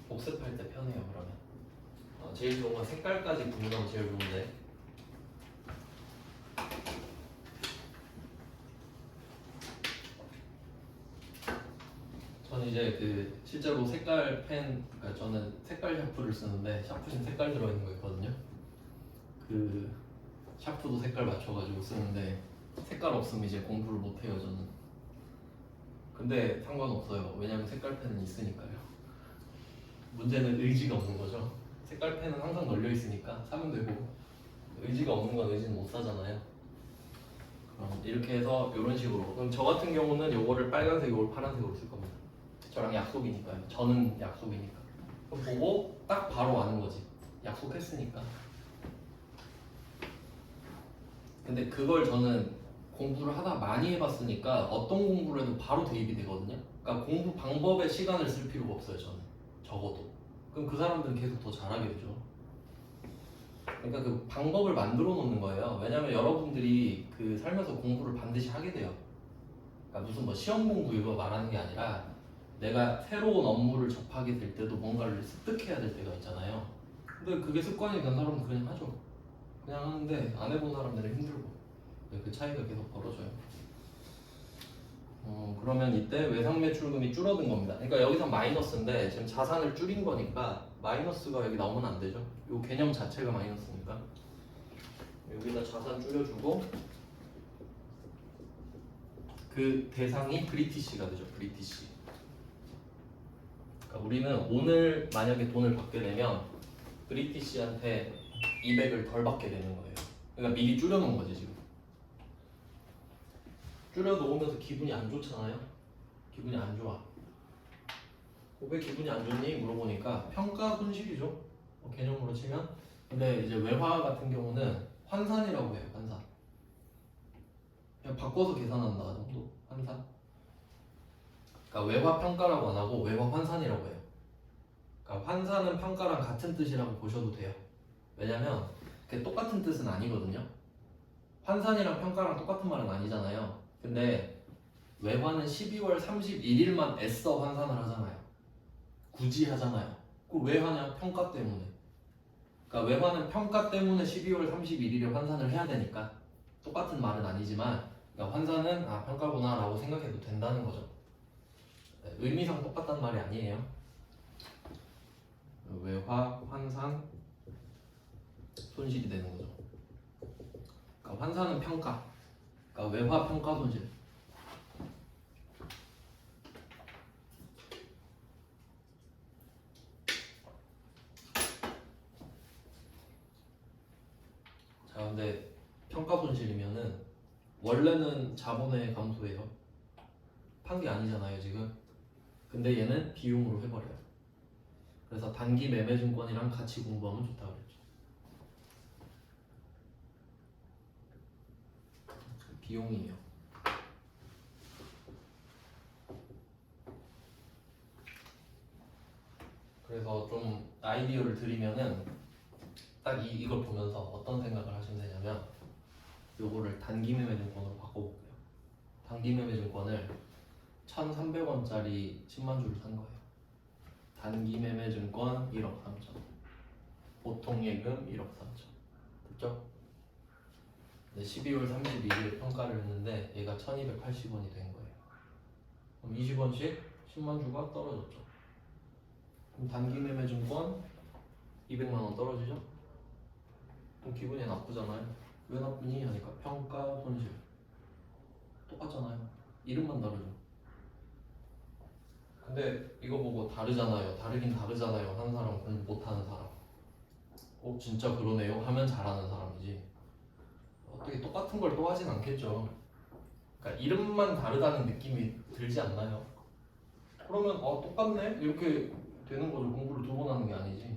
복습할 때 편해요. 그러면 제일 좋은 건 색깔까지 구분하면 제일 좋은데 저는 이제 그 실제로 색깔 펜, 그러니까 저는 색깔 샤프를 쓰는데 샤프신 색깔 들어있는 거 있거든요. 그 샤프도 색깔 맞춰가지고 쓰는데 색깔 없으면 이제 공부를 못해요 저는. 근데 상관없어요. 왜냐면 색깔 펜은 있으니까요. 문제는 의지가 없는 거죠. 색깔 펜은 항상 널려 있으니까 사면 되고 의지가 없는 건 의지는 못 사잖아요. 그럼 이렇게 해서 이런 식으로. 그럼 저 같은 경우는 요거를 빨간색, 요걸 파란색으로 쓸 겁니다. 저랑 약속이니까요. 저는 약속이니까. 그럼 보고 딱 바로 아는 거지. 약속했으니까. 근데 그걸 저는 공부를 하다 많이 해봤으니까 어떤 공부를 해도 바로 대입이 되거든요. 그러니까 공부 방법에 시간을 쓸 필요가 없어요 저는. 적어도. 그럼 그 사람들은 계속 더 잘하게 되죠. 그러니까 그 방법을 만들어 놓는 거예요. 왜냐면 여러분들이 그 살면서 공부를 반드시 하게 돼요. 그러니까 무슨 뭐 시험 공부 이거 말하는 게 아니라 내가 새로운 업무를 접하게 될 때도 뭔가를 습득해야 될 때가 있잖아요. 근데 그게 습관이 된 사람은 그냥 하죠. 그냥 하는데 안 해본 사람들은 힘들고 그 차이가 계속 벌어져요. 그러면 이때 외상 매출금이 줄어든 겁니다. 그러니까 여기서 마이너스인데 지금 자산을 줄인 거니까 마이너스가 여기 나오면 안 되죠. 이 개념 자체가 마이너스니까 여기다 자산 줄여주고 그 대상이 브리티시가 되죠. 브리티시. 그러니까 우리는 오늘 만약에 돈을 받게 되면 브리티시한테 200을 덜 받게 되는 거예요. 그러니까 미리 줄여놓은 거지 지금. 줄여놓으면서 기분이 안 좋잖아요. 기분이 안 좋아. 왜 기분이 안 좋니? 물어보니까 평가 손실이죠. 개념으로 치면. 근데 이제 외화 같은 경우는 환산이라고 해요. 환산. 그냥 바꿔서 계산한다 정도. 환산. 그러니까 외화 평가라고 안 하고 외화 환산이라고 해요. 그러니까 환산은 평가랑 같은 뜻이라고 보셔도 돼요. 왜냐면 그게 똑같은 뜻은 아니거든요. 환산이랑 평가랑 똑같은 말은 아니잖아요. 근데 외화는 12월 31일만 애써 환산을 하잖아요. 굳이 하잖아요. 그걸 왜 하냐? 평가 때문에. 그러니까 외화는 평가 때문에 12월 31일에 환산을 해야 되니까 똑같은 말은 아니지만 그러니까 환산은 평가구나 라고 생각해도 된다는 거죠. 의미상 똑같다는 말이 아니에요. 외화, 환산, 손실이 되는 거죠. 그러니까 환산은 평가, 그러니까 외화 평가 손실. 자, 근데 평가 손실이면은 원래는 자본의 감소예요. 판 게 아니잖아요 지금. 근데 얘는 비용으로 해버려요. 그래서 단기 매매증권이랑 같이 공부하면 좋다고 그랬죠. 비용이에요. 그래서 좀 아이디어를 드리면은 딱 이걸 보면서 어떤 생각을 하시면 되냐면 요거를 단기 매매증권으로 바꿔볼게요. 단기 매매증권을 1,300원짜리 10만 주를 산 거예요. 단기 매매증권 1억 3천, 보통 예금 1억 3천. 됐죠? 12월 31일 평가를 했는데 얘가 1,280원이 된 거예요. 그럼 20원씩 10만 주가 떨어졌죠. 그럼 단기 매매증권 200만 원 떨어지죠? 그럼 기분이 나쁘잖아요. 왜 나쁘니? 하니까 평가 손실 똑같잖아요. 이름만 다르죠. 근데 이거 보고 다르잖아요. 다르긴 다르잖아요. 하는 사람 공부 못하는 사람. 진짜 그러네요. 하면 잘하는 사람이지. 어떻게 똑같은 걸 또 하진 않겠죠. 그러니까 이름만 다르다는 느낌이 들지 않나요? 그러면 똑같네? 이렇게 되는 거죠. 공부를 두 번 하는 게 아니지.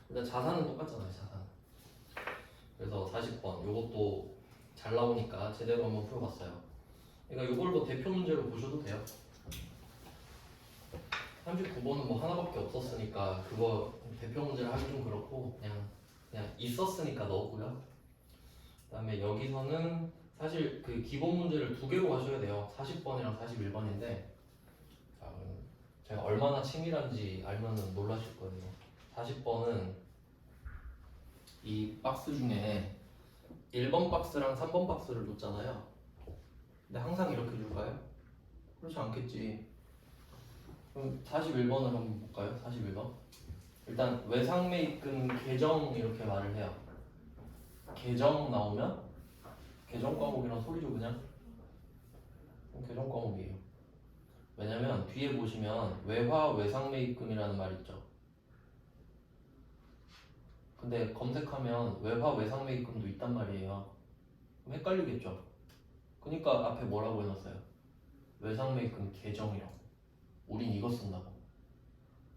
근데 자산은 똑같잖아요. 자산. 그래서 40번 요것도 잘 나오니까 제대로 한번 풀어봤어요. 그러니까 이걸 뭐 대표 문제로 보셔도 돼요. 39번은 뭐 하나밖에 없었으니까 그거 대표 문제를 하기 좀 그렇고 그냥 있었으니까 넣었고요. 그다음에 여기서는 사실 그 기본 문제를 두 개로 하셔야 돼요. 40번이랑 41번인데 제가 얼마나 치밀한지 알면은 놀라실 거예요. 40번은 이 박스 중에 1번 박스랑 3번 박스를 줬잖아요. 근데 항상 이렇게 줄까요? 그렇지 않겠지. 그럼 41번을 한번 볼까요? 41번. 일단 외상매입금 계정 이렇게 말을 해요. 계정 나오면 계정 과목이랑 소리죠 그냥. 계정 과목이에요. 왜냐면 뒤에 보시면 외화 외상매입금이라는 말이 있죠. 근데 검색하면 외화 외상매입금도 있단 말이에요. 그럼 헷갈리겠죠. 그러니까 앞에 뭐라고 해놨어요? 외상매입금 계정이라고. 우린 이거 쓴다고.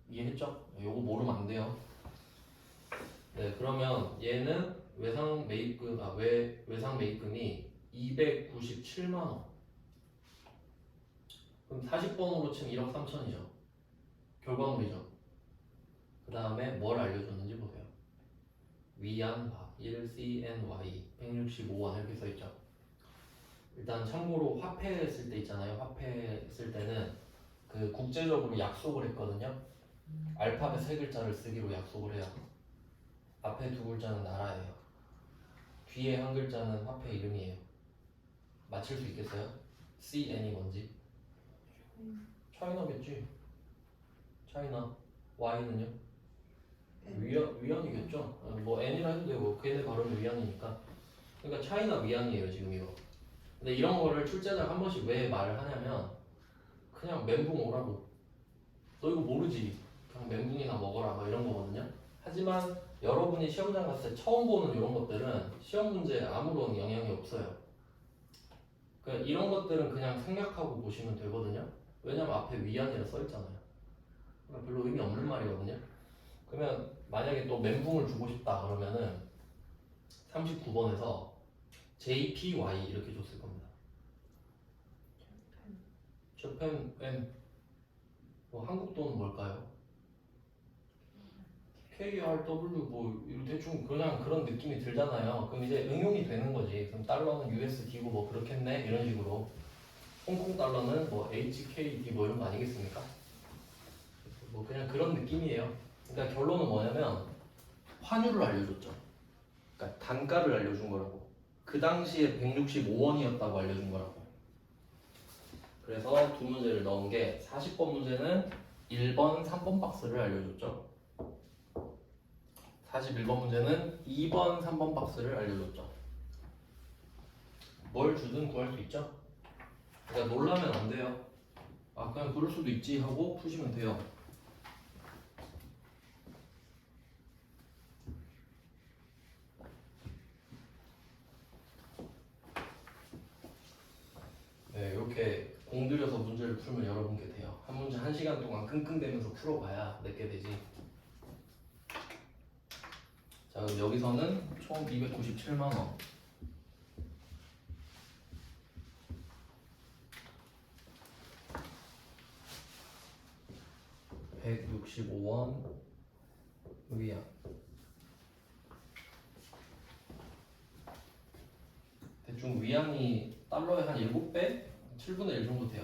이해했죠? 요거 모르면 안 돼요. 네, 그러면 얘는 외상매입금이 297만 원. 그럼 40번으로 치면 1억 3천이죠. 결과물이죠. 그 다음에 뭘 알려줬는지 보세요. 위안화 1CNY 165원 이렇게 써있죠. 일단 참고로 화폐 쓸 때 있잖아요. 화폐 쓸 때는 그 국제적으로 약속을 했거든요. 알파벳 세 글자를 쓰기로 약속을 해요. 앞에 두 글자는 나라예요. 뒤에 한 글자는 화폐 이름이에요. 맞힐 수 있겠어요? CN이 뭔지? 차이나겠지. 차이나. Y는요? 위안이겠죠. 뭐 N이라 해도 되고 걔네 발음이 위안이니까. 그러니까 차이나 위안이에요 지금 이거. 근데 이런 거를 출제자가 한 번씩 왜 말을 하냐면 그냥 멘붕 오라고. 너 이거 모르지? 그냥 멘붕이나 먹어라 뭐 이런 거거든요. 하지만 여러분이 시험장 갔을 때 처음 보는 이런 것들은 시험 문제에 아무런 영향이 없어요. 그러니까 이런 것들은 그냥 생략하고 보시면 되거든요. 왜냐면 앞에 위안이라 써있잖아요. 그러니까 별로 의미 없는 말이거든요. 그러면 만약에 또 멘붕을 주고 싶다 그러면은 39번에서 JPY 이렇게 줬을 겁니다. Japan N 뭐 한국 돈은 뭘까요? KRW 뭐 대충 그냥 그런 느낌이 들잖아요. 그럼 이제 응용이 되는 거지. 그럼 달러는 USD고 뭐 그렇겠네 이런 식으로. 홍콩 달러는 뭐 HKD 뭐 이런 거 아니겠습니까? 뭐 그냥 그런 느낌이에요. 그러니까 결론은 뭐냐면 환율을 알려줬죠. 그러니까 단가를 알려준 거라고. 그 당시에 165원이었다고 알려준 거라고. 그래서 두 문제를 넣은 게 40번 문제는 1번, 3번 박스를 알려줬죠. 41번 문제는 2번, 3번 박스를 알려줬죠. 뭘 주든 구할 수 있죠. 그러니까 놀라면 안 돼요. 아 그냥 그럴 수도 있지 하고 푸시면 돼요. 네, 이렇게 공들여서 문제를 풀면 여러분께 돼요. 한 문제 1시간 동안 끙끙대면서 풀어봐야 내게 되지. 자 그럼 여기서는 총 297만원 165원 위안. 대충 위안이 달러의 한 7배? 7분의 1 정도 돼요.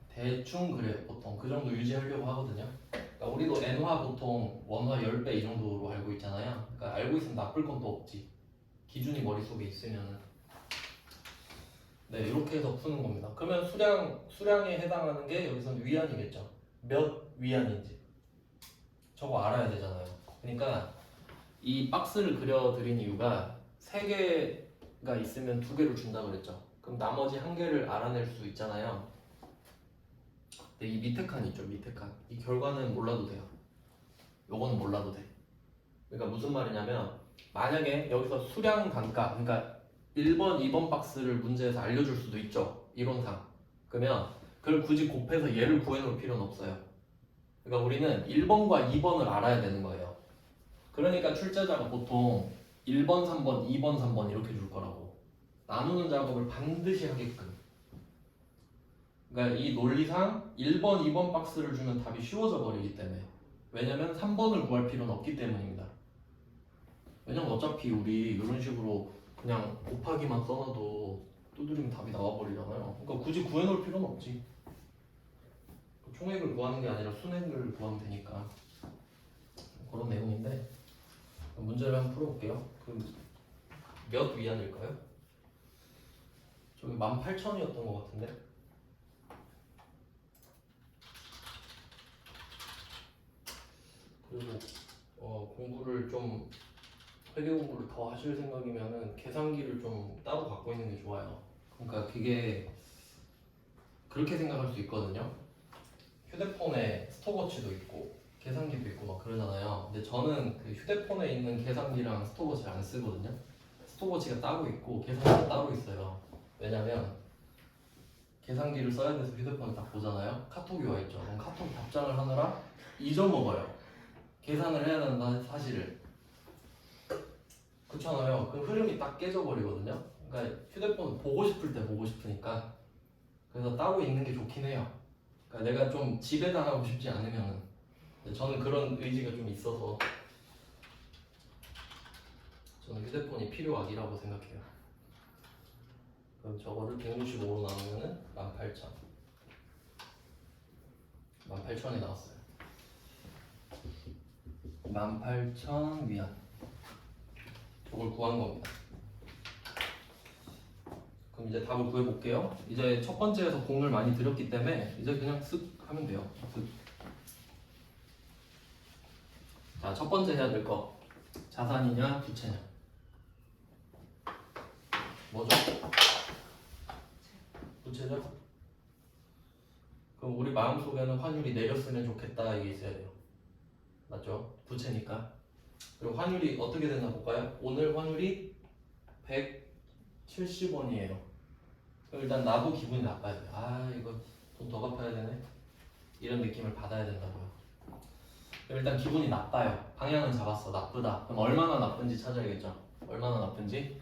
대충 그래요. 보통 그 정도 유지하려고 하거든요. 그러니까 우리도 엔화 보통 원화 10배 이 정도로 알고 있잖아요. 그러니까 알고 있으면 나쁠 건 또 없지. 기준이 머릿속에 있으면. 네, 이렇게 해서 푸는 겁니다. 그러면 수량에 해당하는 게 여기서는 위안이겠죠. 몇 위안인지 저거 알아야 되잖아요. 그러니까 이 박스를 그려드린 이유가 3개가 있으면 2개를 준다고 그랬죠. 그럼 나머지 1개를 알아낼 수 있잖아요. 근데 이 밑에 칸 있죠. 밑에 칸. 이 결과는 몰라도 돼요. 요거는 몰라도 돼. 그러니까 무슨 말이냐면 만약에 여기서 수량 단가, 그러니까 1번, 2번 박스를 문제에서 알려줄 수도 있죠. 이론상. 그러면 그걸 굳이 곱해서 얘를 구해놓을 필요는 없어요. 그러니까 우리는 1번과 2번을 알아야 되는 거예요. 그러니까 출제자가 보통 1번, 3번, 2번, 3번 이렇게 줄 거라고. 나누는 작업을 반드시 하게끔. 그러니까 이 논리상 1번, 2번 박스를 주면 답이 쉬워져 버리기 때문에. 왜냐면 3번을 구할 필요는 없기 때문입니다. 왜냐면 어차피 우리 이런 식으로 그냥 곱하기만 써놔도 두드리면 답이 나와버리잖아요. 그러니까 굳이 구해놓을 필요는 없지. 총액을 구하는 게 아니라 순액을 구하면 되니까. 그런 내용인데 문제를 한번 풀어볼게요. 몇 위안일까요? 저기 18,000이었던 것 같은데. 그리고 공부를 좀 회계 공부를 더 하실 생각이면은 계산기를 좀 따로 갖고 있는 게 좋아요. 그러니까 그게 그렇게 생각할 수 있거든요. 휴대폰에 스톱워치도 있고 계산기도 있고 막 그러잖아요. 근데 저는 그 휴대폰에 있는 계산기랑 스톱워치를 안 쓰거든요. 스톱워치가 따로 있고 계산기가 따로 있어요. 왜냐면 계산기를 써야 돼서 휴대폰을 딱 보잖아요. 카톡이 와 있죠. 그럼 카톡 답장을 하느라 잊어먹어요. 계산을 해야 된다는 사실을. 그렇잖아요. 그 흐름이 딱 깨져버리거든요. 그러니까 휴대폰 보고 싶을 때 보고 싶으니까. 그래서 따로 있는 게 좋긴 해요. 그러니까 내가 좀 지배당하고 싶지 않으면 저는 그런 의지가 좀 있어서. 저는 휴대폰이 필요악이라고 생각해요. 그럼 저거를 165로 나누면은 18,000. 18,000이 나왔어요. 18,000 위안. 저걸 구한 겁니다. 그럼 이제 답을 구해볼게요. 이제 첫 번째에서 공을 많이 들였기 때문에 이제 그냥 쓱 하면 돼요. 쓱. 자, 첫 번째 해야 될 거. 자산이냐 부채냐. 뭐죠? 부채죠? 그럼 우리 마음속에는 환율이 내렸으면 좋겠다 이게 있어야 돼요. 맞죠? 부채니까. 그리고 환율이 어떻게 됐나 볼까요? 오늘 환율이 170원이에요. 그럼 일단 나도 기분이 나빠야 돼. 아, 이거 돈 더 갚아야 되네. 이런 느낌을 받아야 된다고요. 그럼 일단 기분이 나빠요. 방향은 잡았어. 나쁘다. 그럼 얼마나 나쁜지 찾아야겠죠. 얼마나 나쁜지.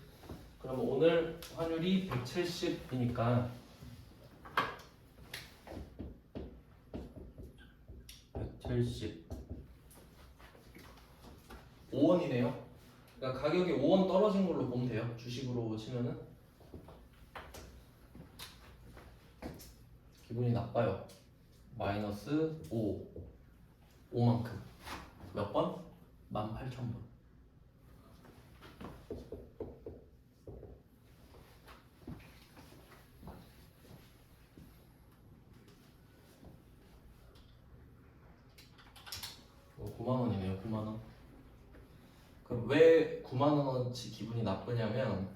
그러면 오늘 환율이 170이니까 170 5원이네요. 그러니까 가격이 5원 떨어진 걸로 보면 돼요. 주식으로 치면은 기분이 나빠요. 마이너스 5만큼 몇 번? 18,000번. 어, 9만원이네요. 9만원. 그럼 왜 9만원어치 기분이 나쁘냐면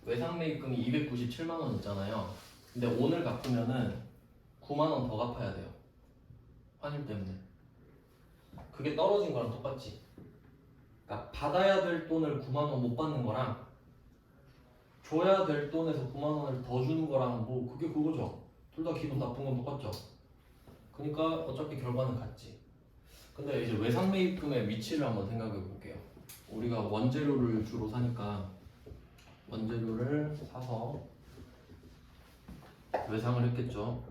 외상매입금이 297만원 있잖아요. 근데 오늘 갚으면은 9만원 더 갚아야 돼요. 환율 때문에. 그게 떨어진 거랑 똑같지. 그러니까 받아야 될 돈을 9만원 못 받는 거랑 줘야 될 돈에서 9만원을 더 주는 거랑 뭐 그게 그거죠. 둘 다 기분 나쁜 건 똑같죠. 그러니까 어차피 결과는 같지. 근데 이제 외상매입금의 위치를 한번 생각해 볼게요. 우리가 원재료를 주로 사니까 원재료를 사서 외상을 했겠죠.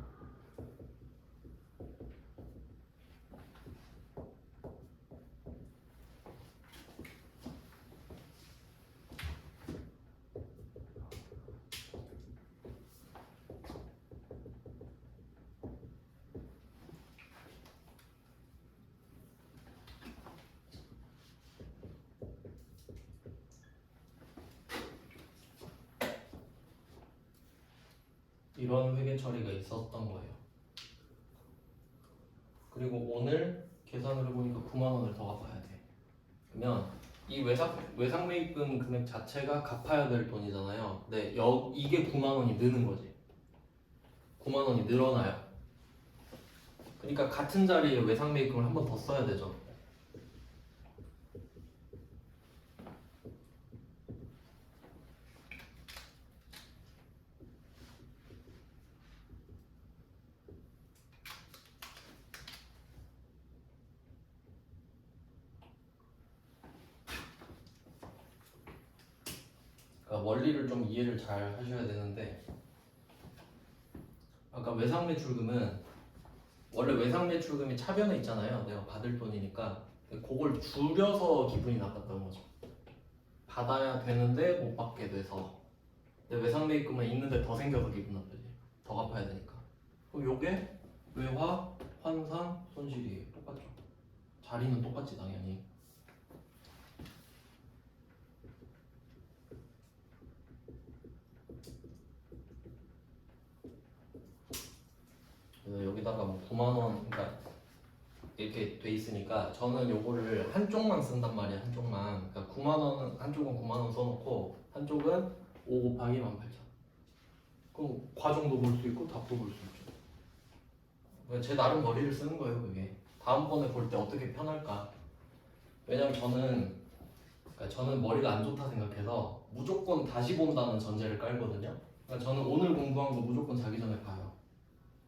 이런 회계 처리가 있었던 거예요. 그리고 오늘 계산을 해보니까 9만원을 더 갚아야 돼. 그러면 이 외상매입금 금액 자체가 갚아야 될 돈이잖아요. 근데 이게 9만원이 느는 거지. 9만원이 늘어나요. 그러니까 같은 자리에 외상매입금을 한 번 더 써야 되죠. 그러니까 원리를 좀 이해를 잘 하셔야 되는데 아까 외상매출금은 원래 외상매출금이 차변에 있잖아요. 내가 받을 돈이니까 그걸 줄여서 기분이 나빴던 거죠. 받아야 되는데 못 받게 돼서. 근데 외상매입금은 있는데 더 생겨서 기분 나쁘지. 더 갚아야 되니까. 그럼 요게 외화, 환산, 손실이에요. 똑같죠. 자리는 똑같지 당연히. 그래서 여기다가 뭐 9만원 그러니까 이렇게 돼 있으니까 저는 요거를 한쪽만 쓴단 말이야. 한쪽만. 그러니까 9만원 한쪽은 9만원 써놓고 한쪽은 5 곱하기 18,000. 그럼 과정도 볼 수 있고 답도 볼 수 있죠. 그러니까 제 나름 머리를 쓰는 거예요. 그게 다음번에 볼 때 어떻게 편할까. 왜냐면 그러니까 저는 머리가 안 좋다 생각해서 무조건 다시 본다는 전제를 깔거든요. 그러니까 저는 오늘 공부한 거 무조건 자기 전에 봐요.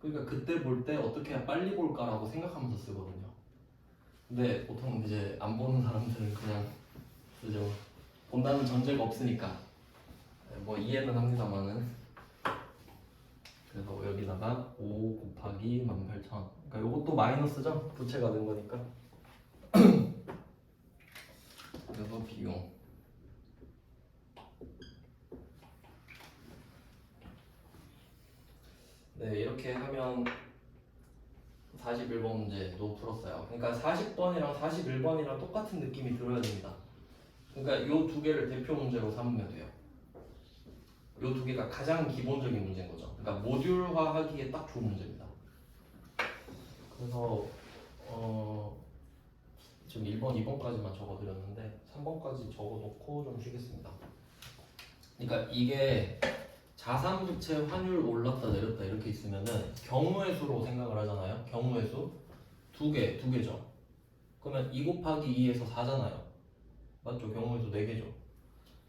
그러니까 그때 볼 때 어떻게 해야 빨리 볼까라고 생각하면서 쓰거든요. 근데 보통 이제 안 보는 사람들은 그냥 그죠. 본다는 전제가 없으니까 뭐 이해는 합니다만은. 그래서 여기다가 5 곱하기 18,000. 그러니까 이것도 마이너스죠. 부채가 된 거니까. 그래서 비용 네, 이렇게 하면 41번 문제도 풀었어요. 그러니까 40번이랑 41번이랑 똑같은 느낌이 들어야 됩니다. 그러니까 이 두 개를 대표 문제로 삼으면 돼요. 이 두 개가 가장 기본적인 문제인 거죠. 그러니까 모듈화 하기에 딱 좋은 문제입니다. 그래서 지금 1번, 2번까지만 적어드렸는데 3번까지 적어놓고 좀 쉬겠습니다. 그러니까 이게 자산부채 환율 올랐다 내렸다 이렇게 있으면은 경우의 수로 생각을 하잖아요. 경우의 수 두 개죠. 그러면 2 곱하기 2에서 4잖아요. 맞죠? 경우의 수 4개죠.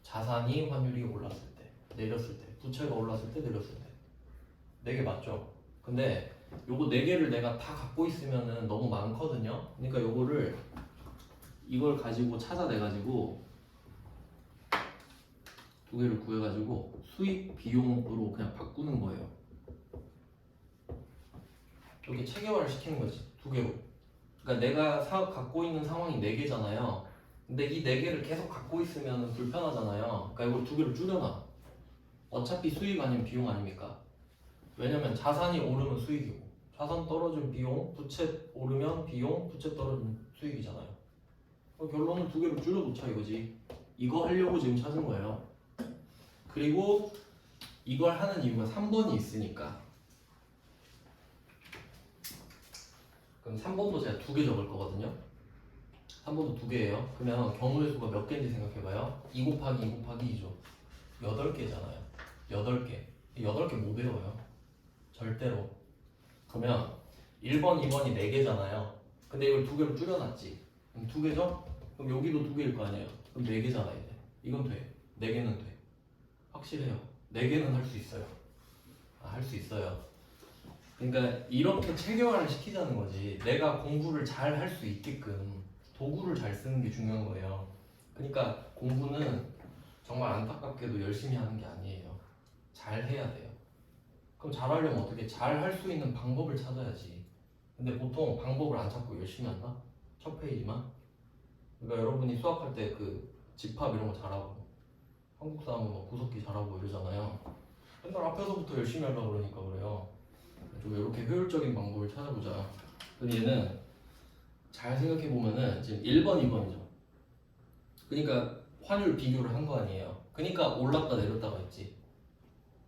자산이 환율이 올랐을 때, 내렸을 때, 부채가 올랐을 때, 내렸을 때 4개 맞죠? 근데 요거 4개를 내가 다 갖고 있으면은 너무 많거든요. 그러니까 요거를 이걸 가지고 찾아내가지고 두 개를 구해가지고 수익 비용으로 그냥 바꾸는 거예요. 이렇게 체계화를 시키는 거지. 두 개로. 그러니까 내가 사업 갖고 있는 상황이 4개잖아요. 근데 이 4개를 계속 갖고 있으면 불편하잖아요. 그러니까 이걸 두 개로 줄여놔. 어차피 수익 아니면 비용 아닙니까? 왜냐면 자산이 오르면 수익이고 자산 떨어지면 비용, 부채 오르면 비용, 부채 떨어지면 수익이잖아요. 결론은 두 개로 줄여놓자 이거지. 이거 하려고 지금 찾은 거예요. 그리고 이걸 하는 이유가 3번이 있으니까. 그럼 3번도 제가 2개 적을 거거든요. 3번도 2개예요. 그러면 경우의 수가 몇 개인지 생각해봐요. 2 곱하기 2 곱하기 2죠. 8개잖아요. 8개. 8개 못 외워요. 절대로. 그러면 1번, 2번이 4개잖아요. 근데 이걸 2개로 줄여놨지. 그럼 2개죠? 그럼 여기도 2개일 거 아니에요. 그럼 4개잖아 이제. 이건 돼. 4개는 돼. 확실해요. 4개는 할 수 있어요. 할 수 있어요. 그러니까 이렇게 체계화를 시키자는 거지. 내가 공부를 잘 할 수 있게끔 도구를 잘 쓰는 게 중요한 거예요. 그러니까 공부는 정말 안타깝게도 열심히 하는 게 아니에요. 잘 해야 돼요. 그럼 잘하려면 어떻게 잘 할 수 있는 방법을 찾아야지. 근데 보통 방법을 안 찾고 열심히 한다? 첫 페이지만. 그러니까 여러분이 수학할 때 그 집합 이런 거 잘하고 한국 사람은 뭐 구석기 잘하고 이러잖아요. 맨날 앞에서부터 열심히 하려고 그러니까 그래요. 좀 이렇게 효율적인 방법을 찾아보자. 그럼 얘는 잘 생각해 보면은 지금 1번, 2번이죠. 그러니까 환율 비교를 한 거 아니에요. 그러니까 올랐다 내렸다가 있지.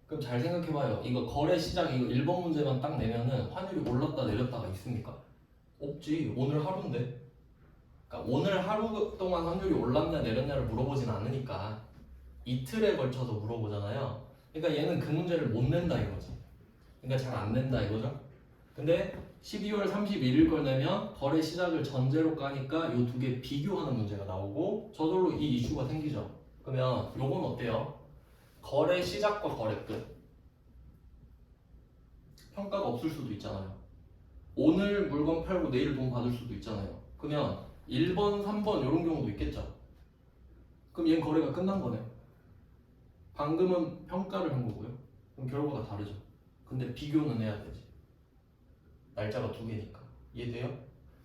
그럼 잘 생각해봐요. 이거 거래 시작 이거 1번 문제만 딱 내면은 환율이 올랐다 내렸다가 있습니까? 없지. 오늘 하루인데. 그러니까 오늘 하루 동안 환율이 올랐냐 내렸냐를 물어보진 않으니까 이틀에 걸쳐서 물어보잖아요. 그러니까 얘는 그 문제를 못 낸다 이거지. 그러니까 잘 안 낸다 이거죠. 근데 12월 31일 걸 내면 거래 시작을 전제로 까니까 이 두 개 비교하는 문제가 나오고 저절로 이 이슈가 생기죠. 그러면 요건 어때요? 거래 시작과 거래 끝. 평가가 없을 수도 있잖아요. 오늘 물건 팔고 내일 돈 받을 수도 있잖아요. 그러면 1번, 3번 이런 경우도 있겠죠. 그럼 얘는 거래가 끝난 거네. 방금은 평가를 한 거고요. 그럼 결과가 다르죠. 근데 비교는 해야 되지. 날짜가 2개니까. 이해돼요?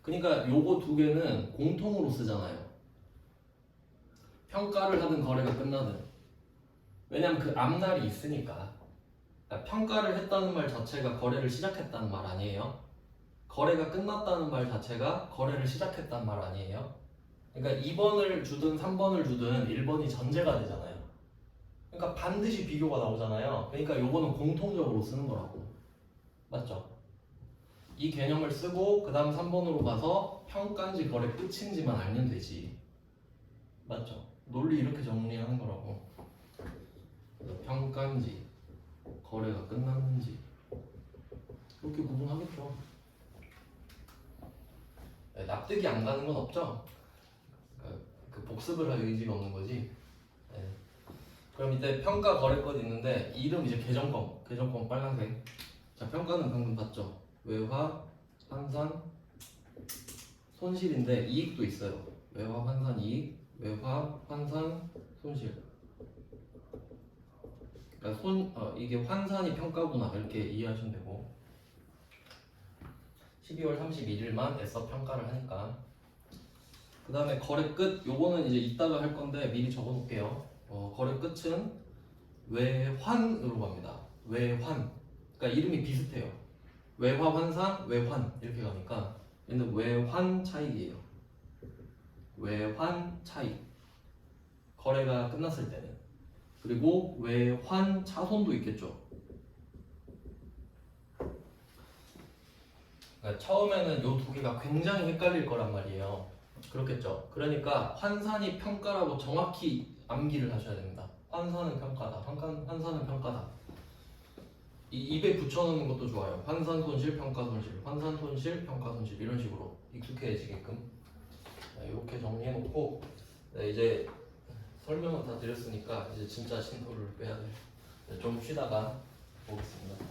그러니까 요거 2개는 공통으로 쓰잖아요. 평가를 하든 거래가 끝나든. 왜냐면 그 앞날이 있으니까. 그러니까 평가를 했다는 말 자체가 거래를 시작했다는 말 아니에요. 거래가 끝났다는 말 자체가 거래를 시작했다는 말 아니에요. 그러니까 2번을 주든 3번을 주든 1번이 전제가 되잖아요. 그러니까 반드시 비교가 나오잖아요. 그러니까 요거는 공통적으로 쓰는 거라고. 맞죠? 이 개념을 쓰고 그 다음 3번으로 가서 평가인지 거래 끝인지만 알면 되지. 맞죠? 논리 이렇게 정리하는 거라고. 그래서 평가인지 거래가 끝났는지 이렇게 구분하겠죠. 네, 납득이 안 가는 건 없죠? 그 복습을 할 의지가 없는 거지. 네. 그럼 이때 평가 거래권 있는데 이름 이제 계정권 빨간색. 자, 평가는 방금 봤죠? 외화, 환산, 손실인데 이익도 있어요. 외화, 환산, 이익, 외화, 환산, 손실. 그러니까 이게 환산이 평가구나 이렇게 이해하시면 되고 12월 31일만 애써 평가를 하니까 그 다음에 거래 끝 요거는 이제 이따가 할 건데 미리 적어 놓을게요. 거래 끝은 외환으로 갑니다. 외환. 그러니까 이름이 비슷해요. 외화 환산, 외환 이렇게 가니까 얘는 외환 차익이에요. 외환 차익. 거래가 끝났을 때는. 그리고 외환 차손도 있겠죠. 그러니까 처음에는 이 두 개가 굉장히 헷갈릴 거란 말이에요. 그렇겠죠. 그러니까 환산이 평가라고 정확히 암기를 하셔야 됩니다. 환산은 평가다. 환산은 평가다. 이 입에 붙여놓는 것도 좋아요. 환산 손실, 평가 손실, 환산 손실, 평가 손실 이런 식으로 익숙해지게끔 이렇게 정리해놓고 이제 설명은 다 드렸으니까 이제 진짜 진도를 빼야 돼요. 좀 쉬다가 보겠습니다.